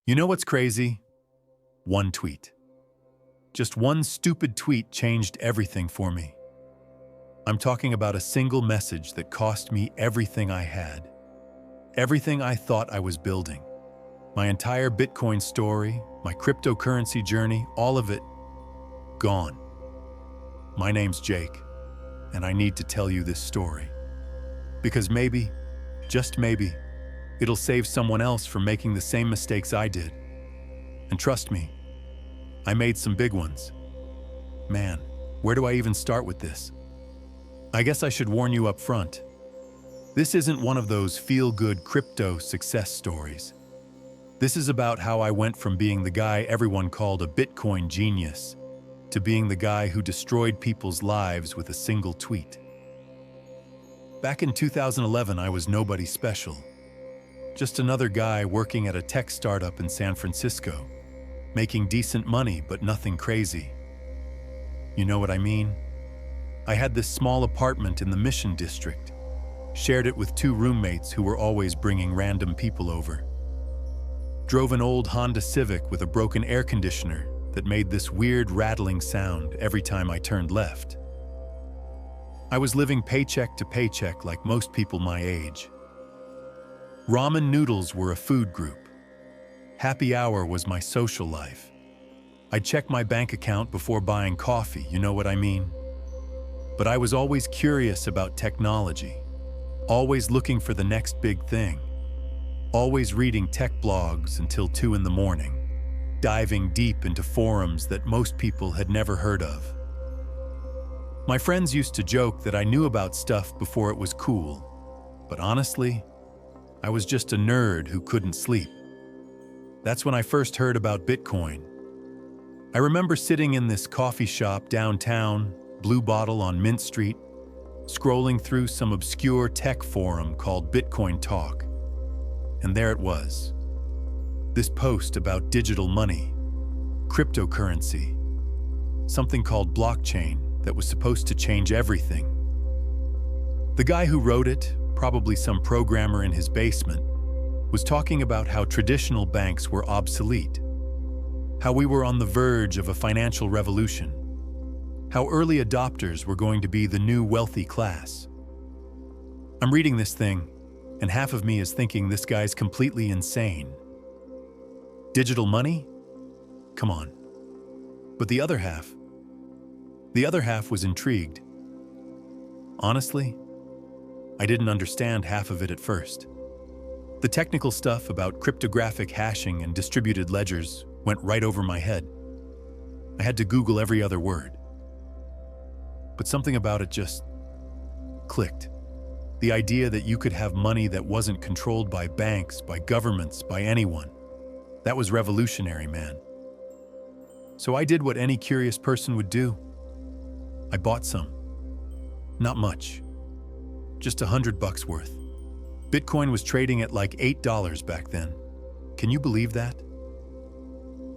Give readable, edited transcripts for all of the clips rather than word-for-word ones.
You know what's crazy? One tweet. Just one stupid tweet changed everything for me. I'm talking about a single message that cost me everything I had. Everything I thought I was building. My entire Bitcoin story, my cryptocurrency journey, all of it, gone. My name's Jake, and I need to tell you this story. Because maybe, just maybe, it'll save someone else from making the same mistakes I did. And trust me, I made some big ones. Man, where do I even start with this? I guess I should warn you up front. This isn't one of those feel-good crypto success stories. This is about how I went from being the guy everyone called a Bitcoin genius to being the guy who destroyed people's lives with a single tweet. Back in 2011, I was nobody special. Just another guy working at a tech startup in San Francisco, making decent money but nothing crazy. You know what I mean? I had this small apartment in the Mission District, shared it with two roommates who were always bringing random people over. Drove an old Honda Civic with a broken air conditioner that made this weird rattling sound every time I turned left. I was living paycheck to paycheck like most people my age. Ramen noodles were a food group. Happy hour was my social life. I'd check my bank account before buying coffee, you know what I mean? But I was always curious about technology, always looking for the next big thing, always reading tech blogs until 2 in the morning, diving deep into forums that most people had never heard of. My friends used to joke that I knew about stuff before it was cool, but honestly, I was just a nerd who couldn't sleep. That's when I first heard about Bitcoin. I remember sitting in this coffee shop downtown, Blue Bottle on Mint Street, scrolling through some obscure tech forum called Bitcoin Talk. And there it was. This post about digital money, cryptocurrency, something called blockchain that was supposed to change everything. The guy who wrote it, probably some programmer in his basement, was talking about how traditional banks were obsolete, how we were on the verge of a financial revolution, how early adopters were going to be the new wealthy class. I'm reading this thing, and half of me is thinking this guy's completely insane. Digital money? Come on. But the other half was intrigued. Honestly, I didn't understand half of it at first. The technical stuff about cryptographic hashing and distributed ledgers went right over my head. I had to Google every other word. But something about it just clicked. The idea that you could have money that wasn't controlled by banks, by governments, by anyone. That was revolutionary, man. So I did what any curious person would do. I bought some. Not much. Just $100 worth. Bitcoin was trading at like $8 back then. Can you believe that?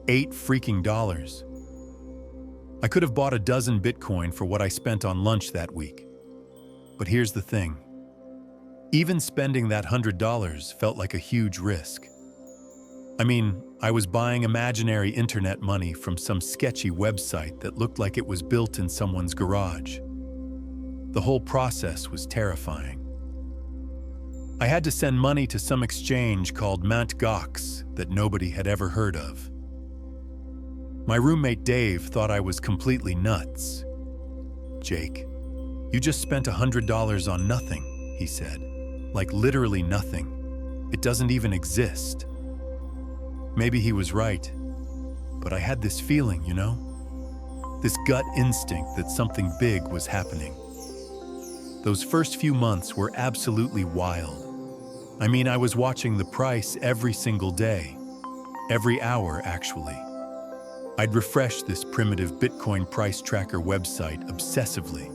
$8 freaking dollars. I could have bought a dozen Bitcoin for what I spent on lunch that week. But here's the thing. Even spending that $100 felt like a huge risk. I mean, I was buying imaginary internet money from some sketchy website that looked like it was built in someone's garage. The whole process was terrifying. I had to send money to some exchange called Mt. Gox that nobody had ever heard of. My roommate Dave thought I was completely nuts. "Jake, you just spent $100 on nothing," he said. "Like literally nothing. It doesn't even exist." Maybe he was right, but I had this feeling, you know? This gut instinct that something big was happening. Those first few months were absolutely wild. I mean, I was watching the price every single day. Every hour, actually. I'd refresh this primitive Bitcoin price tracker website obsessively.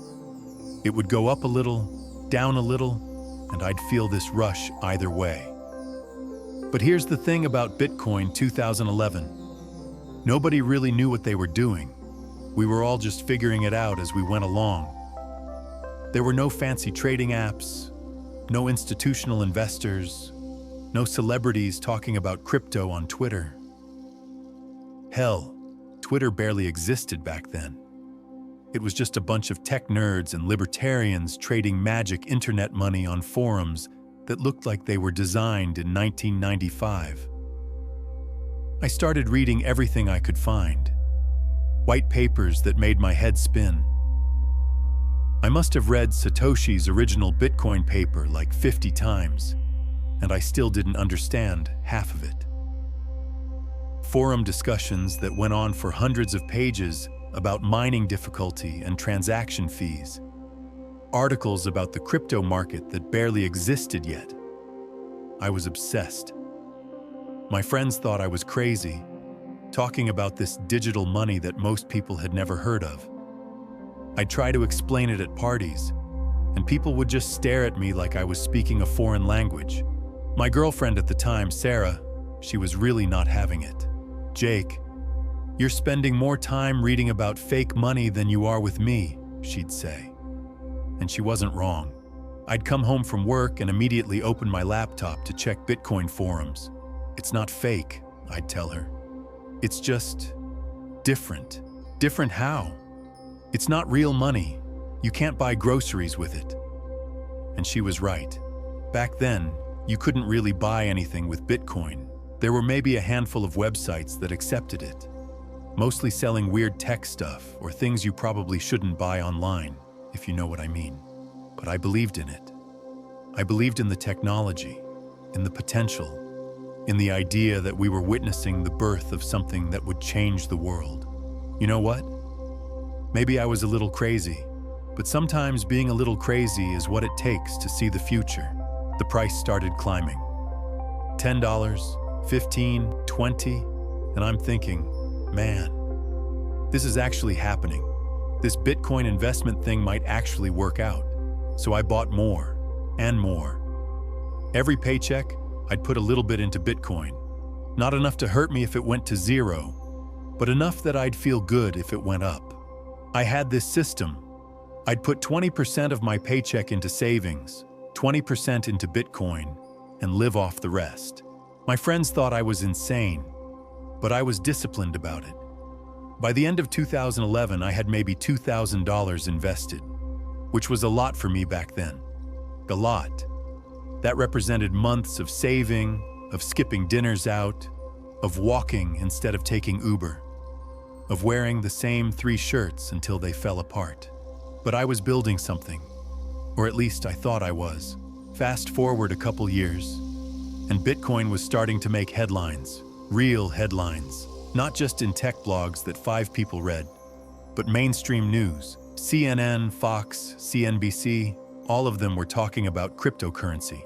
It would go up a little, down a little, and I'd feel this rush either way. But here's the thing about Bitcoin 2011. Nobody really knew what they were doing. We were all just figuring it out as we went along. There were no fancy trading apps, no institutional investors, no celebrities talking about crypto on Twitter. Hell, Twitter barely existed back then. It was just a bunch of tech nerds and libertarians trading magic internet money on forums that looked like they were designed in 1995. I started reading everything I could find. White papers that made my head spin. I must have read Satoshi's original Bitcoin paper like 50 times, and I still didn't understand half of it. Forum discussions that went on for hundreds of pages about mining difficulty and transaction fees. Articles about the crypto market that barely existed yet. I was obsessed. My friends thought I was crazy, talking about this digital money that most people had never heard of. I'd try to explain it at parties, and people would just stare at me like I was speaking a foreign language. My girlfriend at the time, Sarah, she was really not having it. "Jake, you're spending more time reading about fake money than you are with me," she'd say. And she wasn't wrong. I'd come home from work and immediately open my laptop to check Bitcoin forums. "It's not fake," I'd tell her. "It's just different." "Different how?" "It's not real money. You can't buy groceries with it." And she was right. Back then, you couldn't really buy anything with Bitcoin. There were maybe a handful of websites that accepted it, mostly selling weird tech stuff or things you probably shouldn't buy online, if you know what I mean. But I believed in it. I believed in the technology, in the potential, in the idea that we were witnessing the birth of something that would change the world. You know what? Maybe I was a little crazy, but sometimes being a little crazy is what it takes to see the future. The price started climbing. $10, $15, $20, and I'm thinking, man, this is actually happening. This Bitcoin investment thing might actually work out. So I bought more and more. Every paycheck, I'd put a little bit into Bitcoin. Not enough to hurt me if it went to zero, but enough that I'd feel good if it went up. I had this system. I'd put 20% of my paycheck into savings, 20% into Bitcoin, and live off the rest. My friends thought I was insane, but I was disciplined about it. By the end of 2011, I had maybe $2,000 invested, which was a lot for me back then. A lot. That represented months of saving, of skipping dinners out, of walking instead of taking Uber, of wearing the same 3 shirts until they fell apart. But I was building something, or at least I thought I was. Fast forward a couple years, and Bitcoin was starting to make headlines, real headlines, not just in tech blogs that 5 people read, but mainstream news. CNN, Fox, CNBC, all of them were talking about cryptocurrency.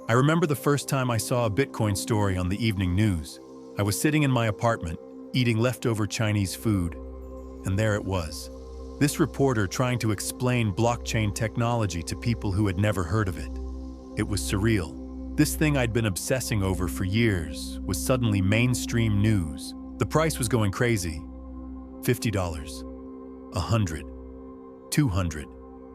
I remember the first time I saw a Bitcoin story on the evening news. I was sitting in my apartment, eating leftover Chinese food, and there it was. This reporter trying to explain blockchain technology to people who had never heard of it. It was surreal. This thing I'd been obsessing over for years was suddenly mainstream news. The price was going crazy. $50, $100, $200.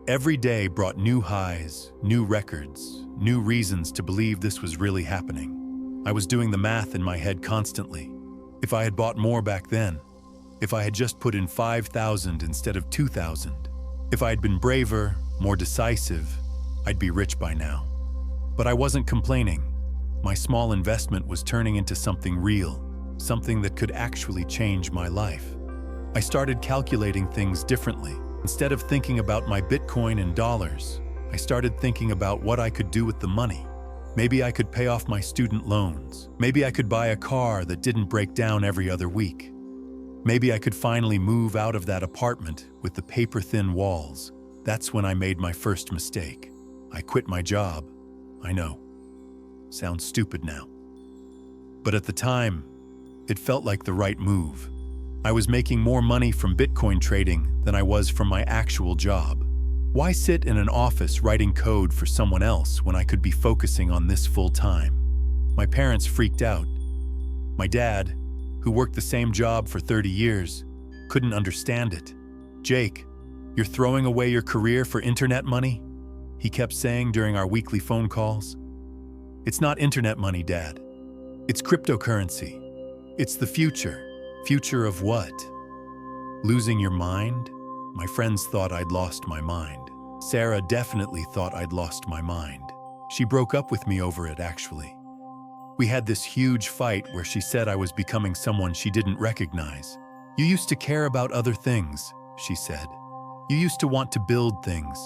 Every day brought new highs, new records, new reasons to believe this was really happening. I was doing the math in my head constantly. If I had bought more back then, if I had just put in 5,000 instead of 2,000, if I had been braver, more decisive, I'd be rich by now. But I wasn't complaining. My small investment was turning into something real, something that could actually change my life. I started calculating things differently. Instead of thinking about my Bitcoin in dollars, I started thinking about what I could do with the money. Maybe I could pay off my student loans. Maybe I could buy a car that didn't break down every other week. Maybe I could finally move out of that apartment with the paper-thin walls. That's when I made my first mistake. I quit my job. I know. Sounds stupid now. But at the time, it felt like the right move. I was making more money from Bitcoin trading than I was from my actual job. Why sit in an office writing code for someone else when I could be focusing on this full time? My parents freaked out. My dad, who worked the same job for 30 years, couldn't understand it. "Jake, you're throwing away your career for internet money?" he kept saying during our weekly phone calls. "It's not internet money, Dad. It's cryptocurrency. It's the future. Future of what? Losing your mind? My friends thought I'd lost my mind. Sarah definitely thought I'd lost my mind. She broke up with me over it, actually. We had this huge fight where she said I was becoming someone she didn't recognize. You used to care about other things, she said. You used to want to build things,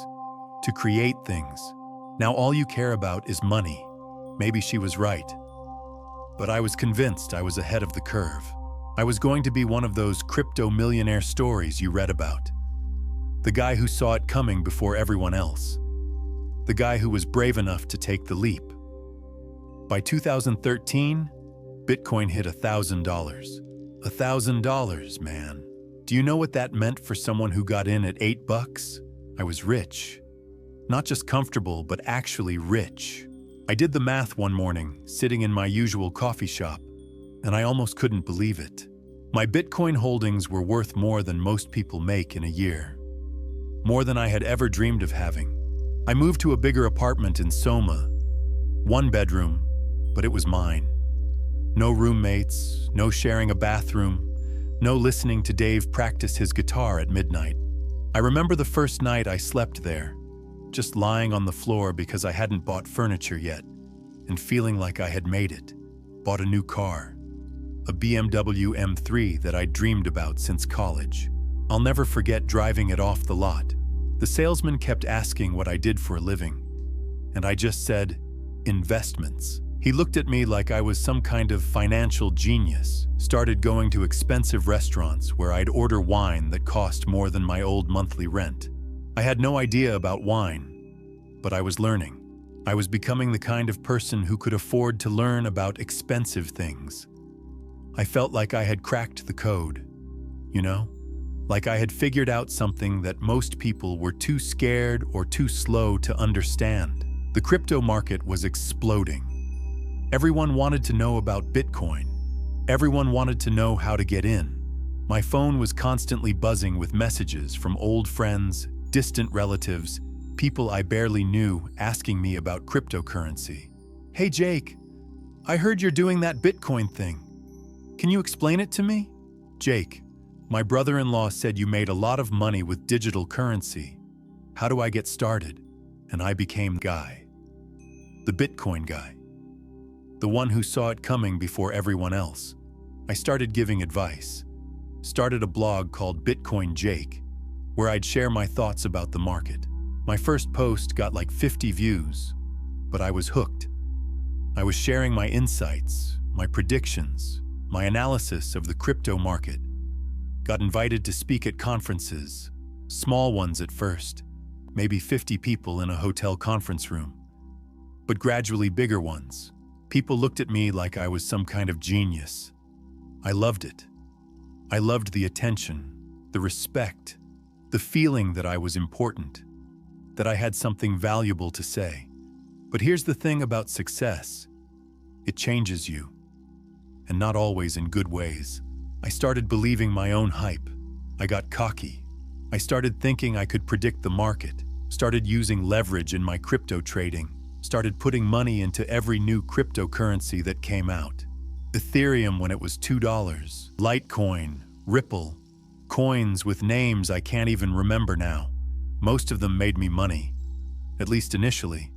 to create things. Now all you care about is money. Maybe she was right. But I was convinced I was ahead of the curve. I was going to be one of those crypto millionaire stories you read about. The guy who saw it coming before everyone else. The guy who was brave enough to take the leap. By 2013, Bitcoin hit $1,000. $1,000, man. Do you know what that meant for someone who got in at $8? I was rich. Not just comfortable, but actually rich. I did the math one morning, sitting in my usual coffee shop, and I almost couldn't believe it. My Bitcoin holdings were worth more than most people make in a year. More than I had ever dreamed of having. I moved to a bigger apartment in Soma. 1 bedroom, but it was mine. No roommates, no sharing a bathroom, no listening to Dave practice his guitar at midnight. I remember the first night I slept there, just lying on the floor because I hadn't bought furniture yet, and feeling like I had made it. Bought a new car, a BMW M3 that I'd dreamed about since college. I'll never forget driving it off the lot. The salesman kept asking what I did for a living, and I just said, investments. He looked at me like I was some kind of financial genius, started going to expensive restaurants where I'd order wine that cost more than my old monthly rent. I had no idea about wine, but I was learning. I was becoming the kind of person who could afford to learn about expensive things. I felt like I had cracked the code, you know? Like I had figured out something that most people were too scared or too slow to understand. The crypto market was exploding. Everyone wanted to know about Bitcoin. Everyone wanted to know how to get in. My phone was constantly buzzing with messages from old friends, distant relatives, people I barely knew asking me about cryptocurrency. Hey Jake, I heard you're doing that Bitcoin thing. Can you explain it to me? Jake, my brother-in-law said you made a lot of money with digital currency. How do I get started? And I became the guy. The Bitcoin guy. The one who saw it coming before everyone else. I started giving advice. Started a blog called Bitcoin Jake, where I'd share my thoughts about the market. My first post got like 50 views, but I was hooked. I was sharing my insights, my predictions, my analysis of the crypto market. Got invited to speak at conferences, small ones at first, maybe 50 people in a hotel conference room, but gradually bigger ones. People looked at me like I was some kind of genius. I loved it. I loved the attention, the respect, the feeling that I was important, that I had something valuable to say. But here's the thing about success. It changes you, and not always in good ways. I started believing my own hype. I got cocky. I started thinking I could predict the market, started using leverage in my crypto trading, started putting money into every new cryptocurrency that came out. Ethereum when it was $2, Litecoin, Ripple, coins with names I can't even remember now. Most of them made me money, at least initially.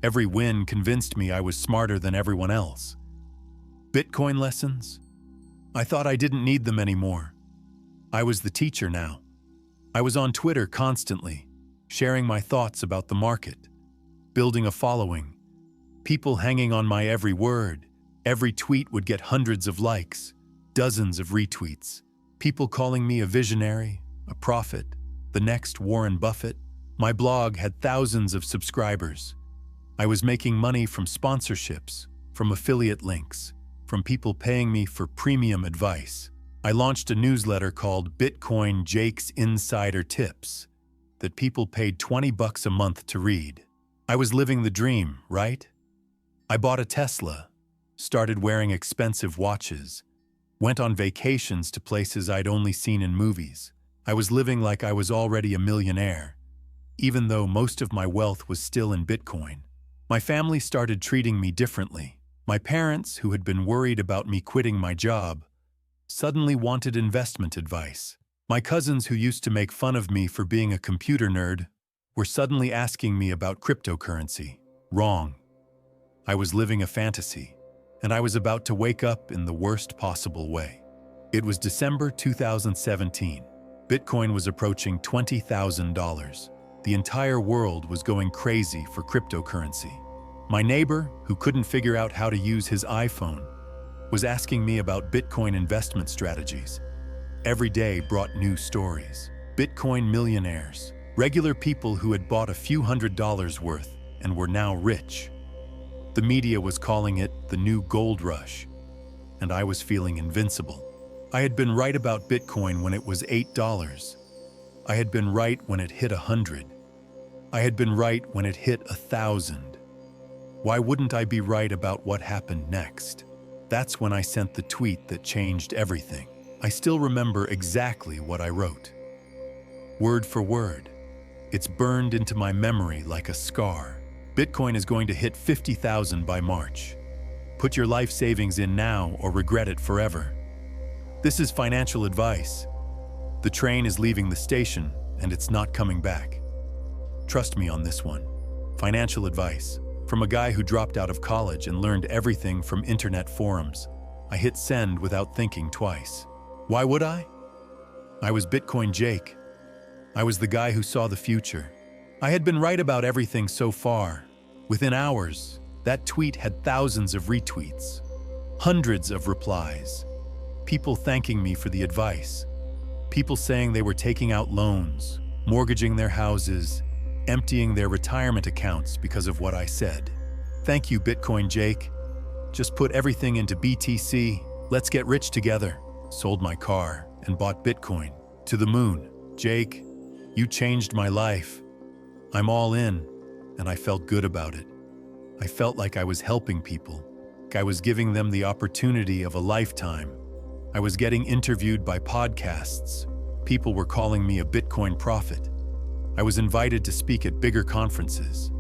Every win convinced me I was smarter than everyone else. Bitcoin lessons? I thought I didn't need them anymore. I was the teacher now. I was on Twitter constantly, sharing my thoughts about the market, building a following, people hanging on my every word. Every tweet would get hundreds of likes, dozens of retweets, people calling me a visionary, a prophet, the next Warren Buffett. My blog had thousands of subscribers. I was making money from sponsorships, from affiliate links, from people paying me for premium advice. I launched a newsletter called Bitcoin Jake's Insider Tips that people paid $20 a month to read. I was living the dream, right? I bought a Tesla, started wearing expensive watches, went on vacations to places I'd only seen in movies. I was living like I was already a millionaire, even though most of my wealth was still in Bitcoin. My family started treating me differently. My parents, who had been worried about me quitting my job, suddenly wanted investment advice. My cousins who used to make fun of me for being a computer nerd were suddenly asking me about cryptocurrency. Wrong. I was living a fantasy, and I was about to wake up in the worst possible way. It was December 2017. Bitcoin was approaching $20,000. The entire world was going crazy for cryptocurrency. My neighbor, who couldn't figure out how to use his iPhone, was asking me about Bitcoin investment strategies. Every day brought new stories. Bitcoin millionaires, regular people who had bought a few $100s worth and were now rich. The media was calling it the new gold rush, and I was feeling invincible. I had been right about Bitcoin when it was $8. I had been right when it hit 100. I had been right when it hit 1,000. Why wouldn't I be right about what happened next? That's when I sent the tweet that changed everything. I still remember exactly what I wrote. Word for word. It's burned into my memory like a scar. Bitcoin is going to hit 50,000 by March. Put your life savings in now or regret it forever. This is financial advice. The train is leaving the station and it's not coming back. Trust me on this one. Financial advice. From a guy who dropped out of college and learned everything from internet forums. I hit send without thinking twice. Why would I? I was Bitcoin Jake. I was the guy who saw the future. I had been right about everything so far. Within hours, that tweet had thousands of retweets, hundreds of replies, people thanking me for the advice, people saying they were taking out loans, mortgaging their houses, emptying their retirement accounts because of what I said. Thank you, Bitcoin Jake. Just put everything into BTC. Let's get rich together. Sold my car and bought Bitcoin. To the moon. Jake, you changed my life. I'm all in, and I felt good about it. I felt like I was helping people. Like I was giving them the opportunity of a lifetime. I was getting interviewed by podcasts. People were calling me a Bitcoin prophet. I was invited to speak at bigger conferences.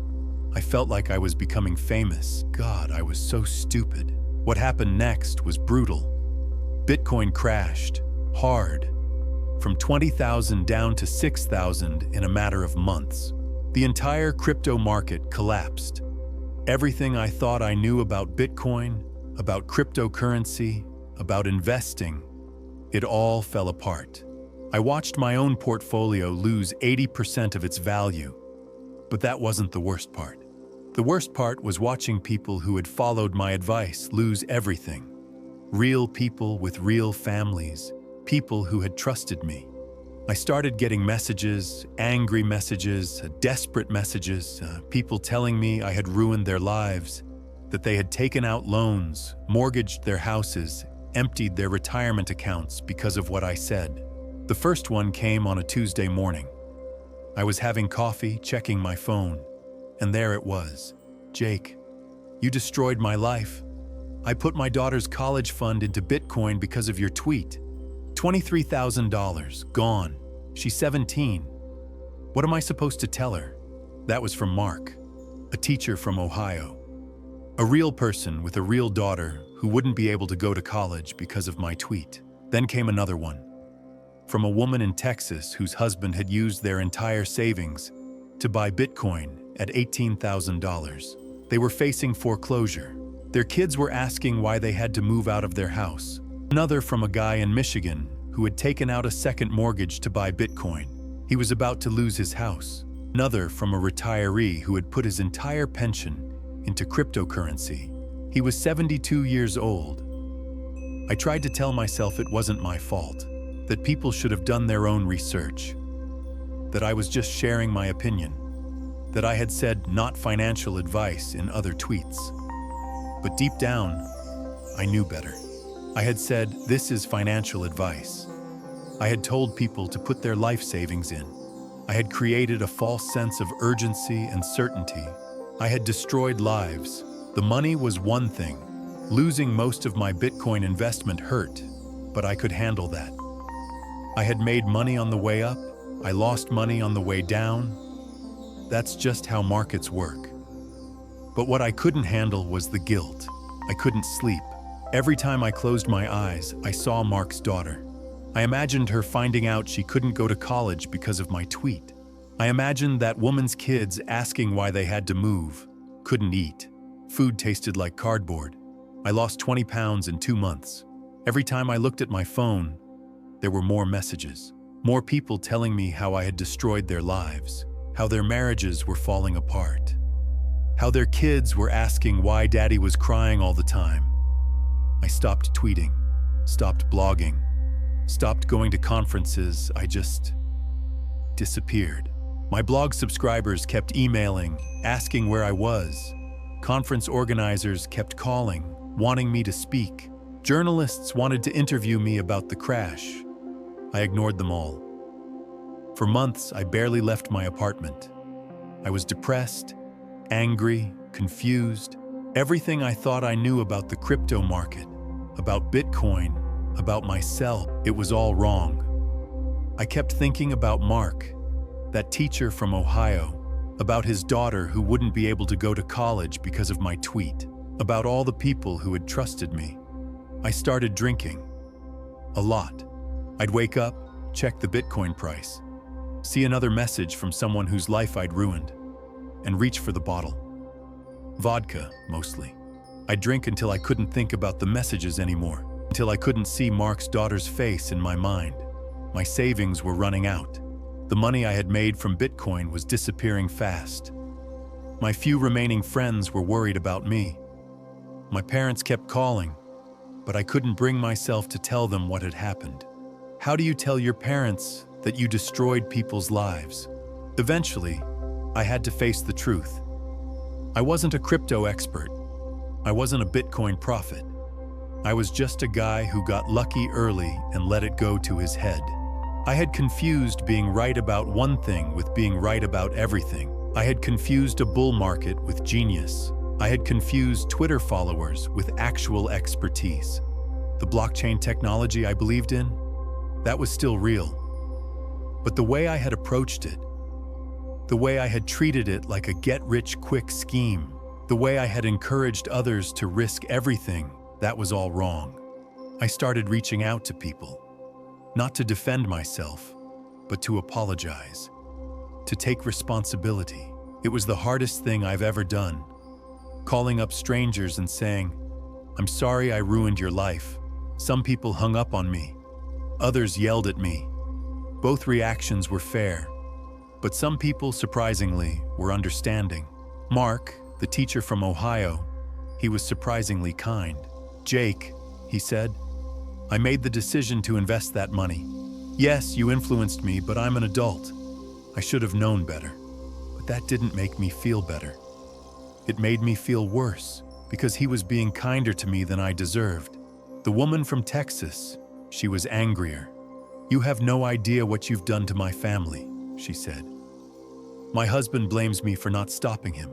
I felt like I was becoming famous. God, I was so stupid. What happened next was brutal. Bitcoin crashed, hard, from 20,000 down to 6,000 in a matter of months. The entire crypto market collapsed. Everything I thought I knew about Bitcoin, about cryptocurrency, about investing, it all fell apart. I watched my own portfolio lose 80% of its value. But that wasn't the worst part. The worst part was watching people who had followed my advice lose everything. Real people with real families, people who had trusted me. I started getting messages, angry messages, desperate messages, people telling me I had ruined their lives, that they had taken out loans, mortgaged their houses, emptied their retirement accounts because of what I said. The first one came on a Tuesday morning. I was having coffee, checking my phone, and there it was. Jake, you destroyed my life. I put my daughter's college fund into Bitcoin because of your tweet. $23,000, gone. She's 17. What am I supposed to tell her? That was from Mark, a teacher from Ohio. A real person with a real daughter who wouldn't be able to go to college because of my tweet. Then came another one. From a woman in Texas whose husband had used their entire savings to buy Bitcoin at $18,000. They were facing foreclosure. Their kids were asking why they had to move out of their house. Another from a guy in Michigan who had taken out a second mortgage to buy Bitcoin. He was about to lose his house. Another from a retiree who had put his entire pension into cryptocurrency. He was 72 years old. I tried to tell myself it wasn't my fault, that people should have done their own research, that I was just sharing my opinion, that I had said not financial advice in other tweets. But deep down, I knew better. I had said, this is financial advice. I had told people to put their life savings in. I had created a false sense of urgency and certainty. I had destroyed lives. The money was one thing. Losing most of my Bitcoin investment hurt, but I could handle that. I had made money on the way up. I lost money on the way down. That's just how markets work. But what I couldn't handle was the guilt. I couldn't sleep. Every time I closed my eyes, I saw Mark's daughter. I imagined her finding out she couldn't go to college because of my tweet. I imagined that woman's kids asking why they had to move, couldn't eat. Food tasted like cardboard. I lost 20 pounds in 2 months. Every time I looked at my phone, there were more messages. More people telling me how I had destroyed their lives, how their marriages were falling apart, how their kids were asking why daddy was crying all the time. I stopped tweeting, stopped blogging, stopped going to conferences. I just disappeared. My blog subscribers kept emailing, asking where I was. Conference organizers kept calling, wanting me to speak. Journalists wanted to interview me about the crash. I ignored them all. For months, I barely left my apartment. I was depressed, angry, confused. Everything I thought I knew about the crypto market, about Bitcoin, about myself, it was all wrong. I kept thinking about Mark, that teacher from Ohio, about his daughter who wouldn't be able to go to college because of my tweet, about all the people who had trusted me. I started drinking. A lot. I'd wake up, check the Bitcoin price, see another message from someone whose life I'd ruined, and reach for the bottle. Vodka, mostly. I'd drink until I couldn't think about the messages anymore, until I couldn't see Mark's daughter's face in my mind. My savings were running out. The money I had made from Bitcoin was disappearing fast. My few remaining friends were worried about me. My parents kept calling, but I couldn't bring myself to tell them what had happened. How do you tell your parents that you destroyed people's lives? Eventually, I had to face the truth. I wasn't a crypto expert. I wasn't a Bitcoin prophet. I was just a guy who got lucky early and let it go to his head. I had confused being right about one thing with being right about everything. I had confused a bull market with genius. I had confused Twitter followers with actual expertise. The blockchain technology I believed in, that was still real. But the way I had approached it, the way I had treated it like a get-rich-quick scheme, the way I had encouraged others to risk everything, that was all wrong. I started reaching out to people, not to defend myself, but to apologize, to take responsibility. It was the hardest thing I've ever done. Calling up strangers and saying, "I'm sorry I ruined your life." Some people hung up on me. Others yelled at me. Both reactions were fair, but some people, surprisingly, were understanding. Mark, the teacher from Ohio, he was surprisingly kind. "Jake," he said, "I made the decision to invest that money. Yes, you influenced me, but I'm an adult. I should have known better." But that didn't make me feel better. It made me feel worse, because he was being kinder to me than I deserved. The woman from Texas, she was angrier. "You have no idea what you've done to my family," she said. "My husband blames me for not stopping him.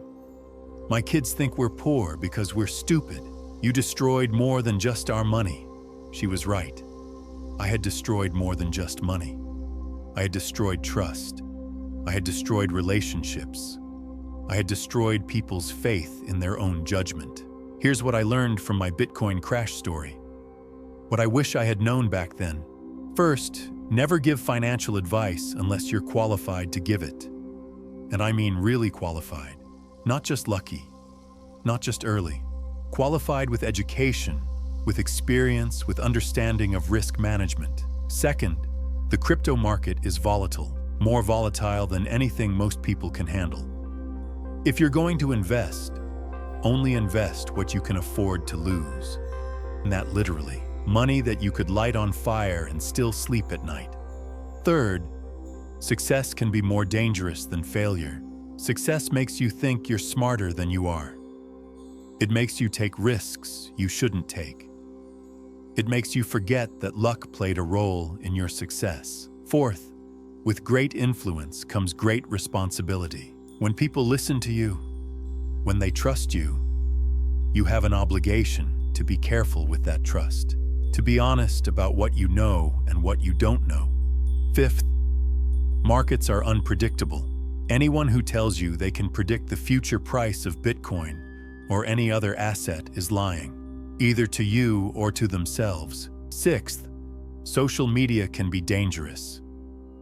My kids think we're poor because we're stupid. You destroyed more than just our money." She was right. I had destroyed more than just money. I had destroyed trust. I had destroyed relationships. I had destroyed people's faith in their own judgment. Here's what I learned from my Bitcoin crash story. What I wish I had known back then. First, never give financial advice unless you're qualified to give it. And I mean really qualified. Not just lucky. Not just early. Qualified with education, with experience, with understanding of risk management. Second, the crypto market is volatile, more volatile than anything most people can handle. If you're going to invest, only invest what you can afford to lose. And that literally. Money that you could light on fire and still sleep at night. Third, success can be more dangerous than failure. Success makes you think you're smarter than you are. It makes you take risks you shouldn't take. It makes you forget that luck played a role in your success. Fourth, with great influence comes great responsibility. When people listen to you, when they trust you, you have an obligation to be careful with that trust, to be honest about what you know and what you don't know. Fifth, markets are unpredictable. Anyone who tells you they can predict the future price of Bitcoin or any other asset is lying. either to you or to themselves. Sixth, social media can be dangerous.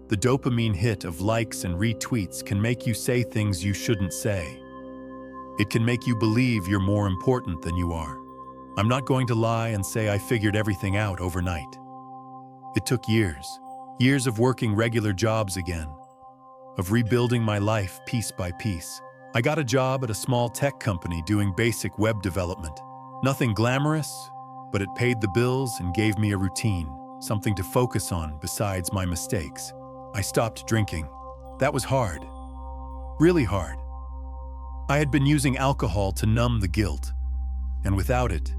The dopamine hit of likes and retweets can make you say things you shouldn't say. It can make you believe you're more important than you are. I'm not going to lie and say I figured everything out overnight. It took years of working regular jobs again, of rebuilding my life piece by piece. I got a job at a small tech company doing basic web development. Nothing glamorous, but it paid the bills and gave me a routine, something to focus on besides my mistakes. I stopped drinking. That was hard. Really hard. I had been using alcohol to numb the guilt, and without it,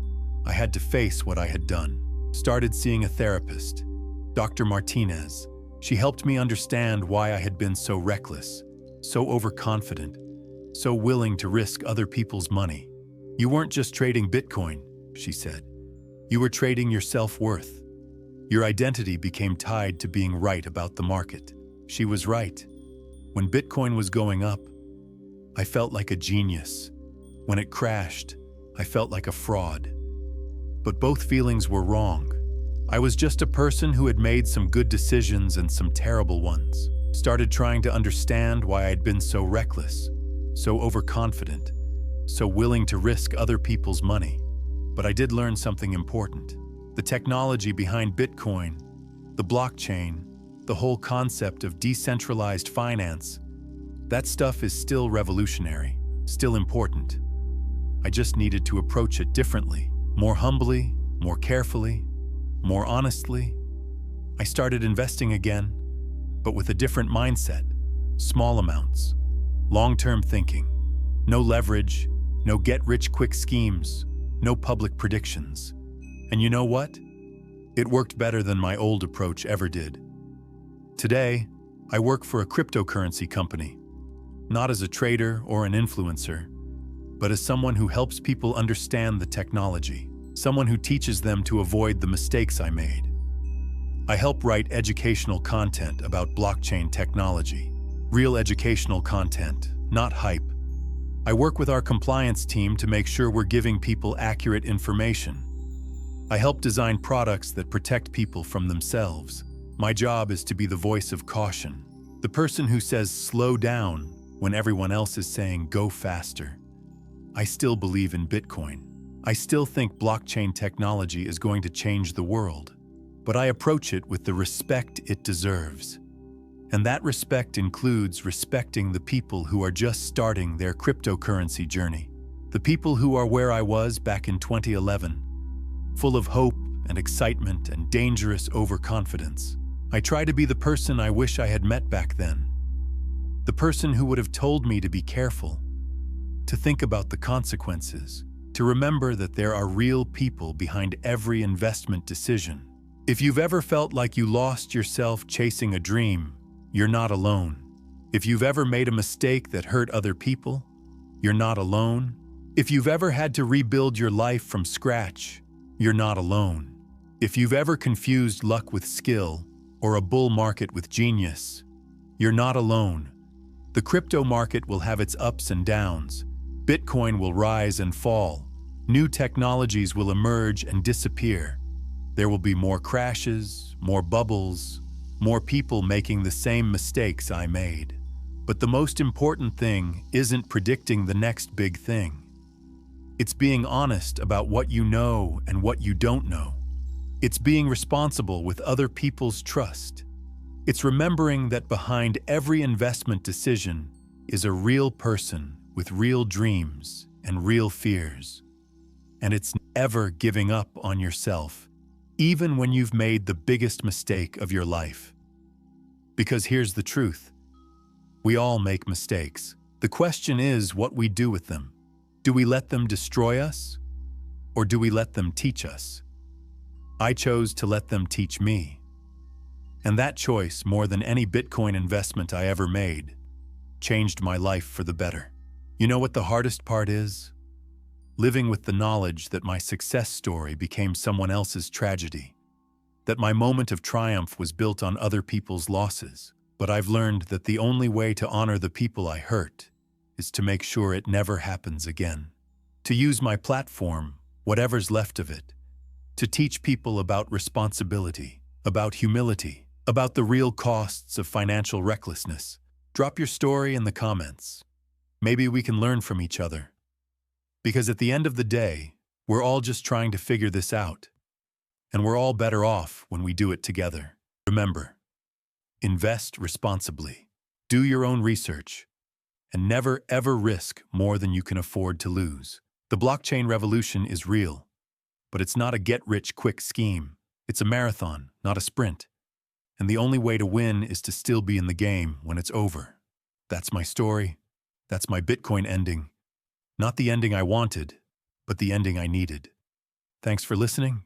I had to face what I had done. Started seeing a therapist, Dr. Martinez. She helped me understand why I had been so reckless, so overconfident, so willing to risk other people's money. You weren't just trading Bitcoin, she said. You were trading your self-worth. Your identity became tied to being right about the market. She was right. When Bitcoin was going up, I felt like a genius. When it crashed, I felt like a fraud. But both feelings were wrong. I was just a person who had made some good decisions and some terrible ones. Started trying to understand why I'd been so reckless, so overconfident, so willing to risk other people's money. But I did learn something important. The technology behind Bitcoin, the blockchain, the whole concept of decentralized finance, that stuff is still revolutionary, still important. I just needed to approach it differently, more humbly, more carefully, more honestly. I started investing again, but with a different mindset. Small amounts, long-term thinking, no leverage, no get-rich-quick schemes, no public predictions. And you know what? It worked better than my old approach ever did. Today, I work for a cryptocurrency company, not as a trader or an influencer, but as someone who helps people understand the technology, someone who teaches them to avoid the mistakes I made. I help write educational content about blockchain technology, real educational content, not hype. I work with our compliance team to make sure we're giving people accurate information. I help design products that protect people from themselves. My job is to be the voice of caution, the person who says slow down when everyone else is saying go faster. I still believe in Bitcoin. I still think blockchain technology is going to change the world, but I approach it with the respect it deserves. And that respect includes respecting the people who are just starting their cryptocurrency journey, the people who are where I was back in 2011, full of hope and excitement and dangerous overconfidence. I try to be the person I wish I had met back then, the person who would have told me to be careful, to think about the consequences, to remember that there are real people behind every investment decision. If you've ever felt like you lost yourself chasing a dream, you're not alone. If you've ever made a mistake that hurt other people, you're not alone. If you've ever had to rebuild your life from scratch, you're not alone. If you've ever confused luck with skill or a bull market with genius, you're not alone. The crypto market will have its ups and downs. Bitcoin will rise and fall. New technologies will emerge and disappear. There will be more crashes, more bubbles, more people making the same mistakes I made. But the most important thing isn't predicting the next big thing. It's being honest about what you know and what you don't know. It's being responsible with other people's trust. It's remembering that behind every investment decision is a real person with real dreams and real fears. And it's never giving up on yourself, even when you've made the biggest mistake of your life. Because here's the truth. We all make mistakes. The question is what we do with them. Do we let them destroy us, or do we let them teach us? I chose to let them teach me. And that choice, more than any Bitcoin investment I ever made, changed my life for the better. You know what the hardest part is? Living with the knowledge that my success story became someone else's tragedy, that my moment of triumph was built on other people's losses. But I've learned that the only way to honor the people I hurt is to make sure it never happens again. To use my platform, whatever's left of it, to teach people about responsibility, about humility, about the real costs of financial recklessness. Drop your story in the comments. Maybe we can learn from each other. Because at the end of the day, we're all just trying to figure this out. And we're all better off when we do it together. Remember, invest responsibly, do your own research, and never ever risk more than you can afford to lose. The blockchain revolution is real, but it's not a get-rich-quick scheme. It's a marathon, not a sprint. And the only way to win is to still be in the game when it's over. That's my story. That's my Bitcoin ending. Not the ending I wanted, but the ending I needed. Thanks for listening.